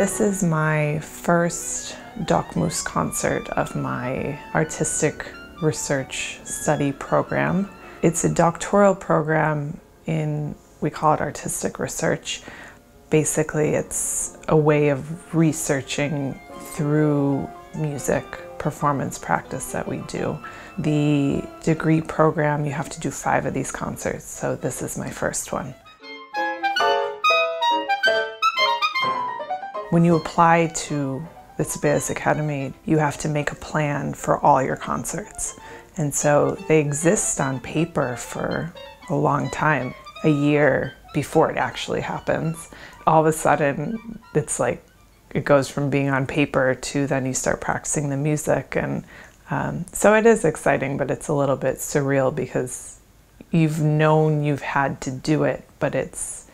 This is my first Docmus concert of my artistic research study program. It's a doctoral program in, we call it artistic research. Basically, it's a way of researching through music performance practice that we do. The degree program, you have to do 5 of these concerts, so this is my first one. When you apply to the Sibelius Academy, you have to make a plan for all your concerts. And so they exist on paper for a long time, a year before it actually happens. All of a sudden, it's like it goes from being on paper to then you start practicing the music. And so it is exciting, but it's a little bit surreal because you've known you've had to do it, but it's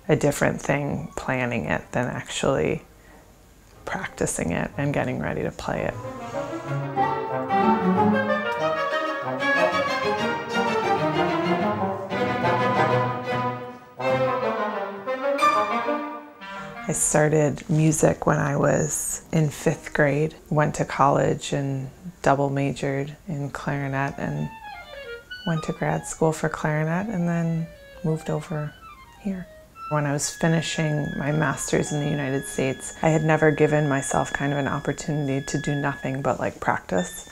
a different thing planning it than actually practicing it and getting ready to play it. I started music when I was in 5th grade, went to college and double majored in clarinet and went to grad school for clarinet and then moved over here. When I was finishing my master's in the United States, I had never given myself kind of an opportunity to do nothing but like practice.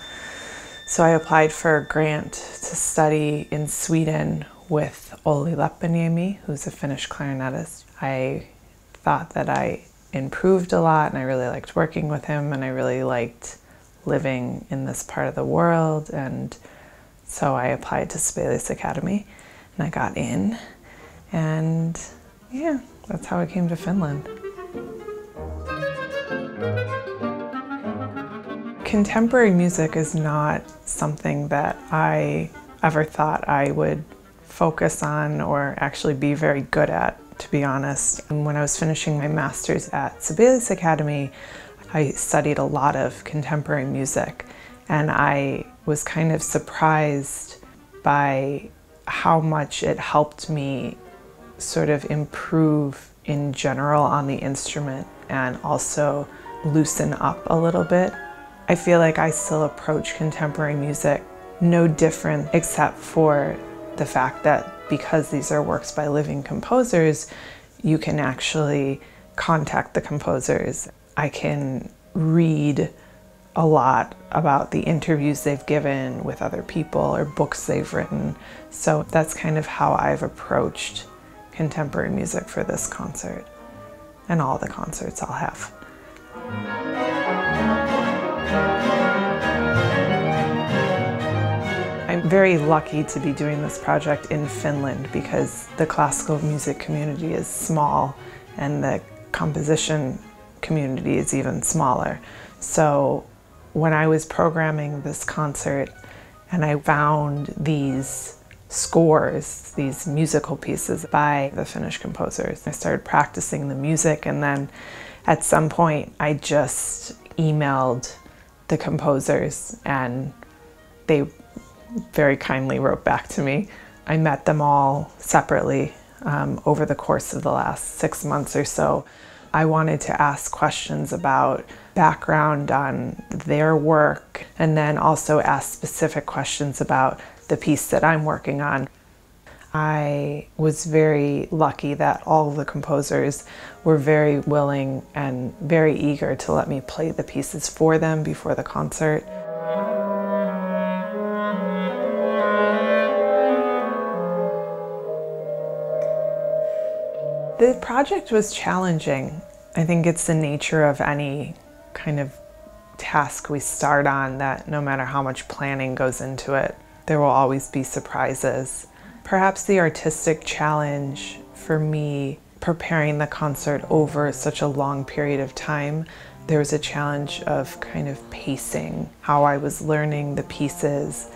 So I applied for a grant to study in Sweden with Saviniemi, who's a Finnish clarinetist. I thought that I improved a lot and I really liked working with him and I really liked living in this part of the world, and so I applied to Sibelius Academy and I got in, and yeah, that's how I came to Finland. Contemporary music is not something that I ever thought I would focus on or actually be very good at, to be honest. And when I was finishing my master's at Sibelius Academy, I studied a lot of contemporary music, and I was kind of surprised by how much it helped me sort of improve in general on the instrument and also loosen up a little bit. I feel like I still approach contemporary music no different, except for the fact that because these are works by living composers, you can actually contact the composers. I can read a lot about the interviews they've given with other people or books they've written. So that's kind of how I've approached contemporary music for this concert and all the concerts I'll have. I'm very lucky to be doing this project in Finland because the classical music community is small and the composition community is even smaller. So when I was programming this concert and I found these scores, these musical pieces by the Finnish composers, I started practicing the music, and then at some point I just emailed the composers and they very kindly wrote back to me. I met them all separately over the course of the last 6 months or so. I wanted to ask questions about background on their work and then also ask specific questions about the piece that I'm working on. I was very lucky that all of the composers were very willing and very eager to let me play the pieces for them before the concert. The project was challenging. I think it's the nature of any kind of task we start on that no matter how much planning goes into it, there will always be surprises. Perhaps the artistic challenge for me, preparing the concert over such a long period of time, there was a challenge of kind of pacing, how I was learning the pieces.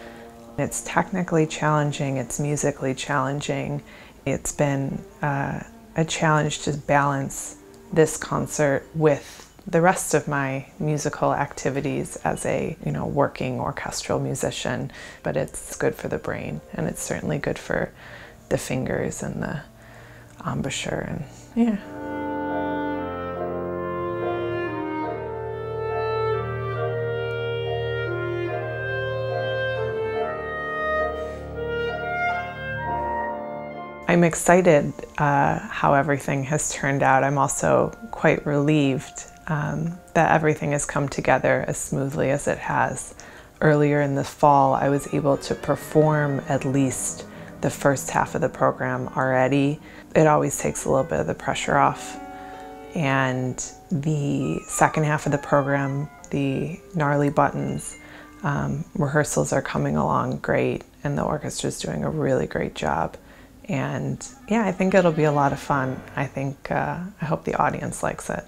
It's technically challenging, it's musically challenging. It's been a challenge to balance this concert with the rest of my musical activities as a, working orchestral musician. But it's good for the brain, and it's certainly good for the fingers and the embouchure, and yeah. I'm excited how everything has turned out. I'm also quite relieved that everything has come together as smoothly as it has. Earlier in the fall, I was able to perform at least the first half of the program already. It always takes a little bit of the pressure off. And the second half of the program, the gnarly buttons, rehearsals are coming along great, and the orchestra's doing a really great job. And yeah, I think it'll be a lot of fun. I hope the audience likes it.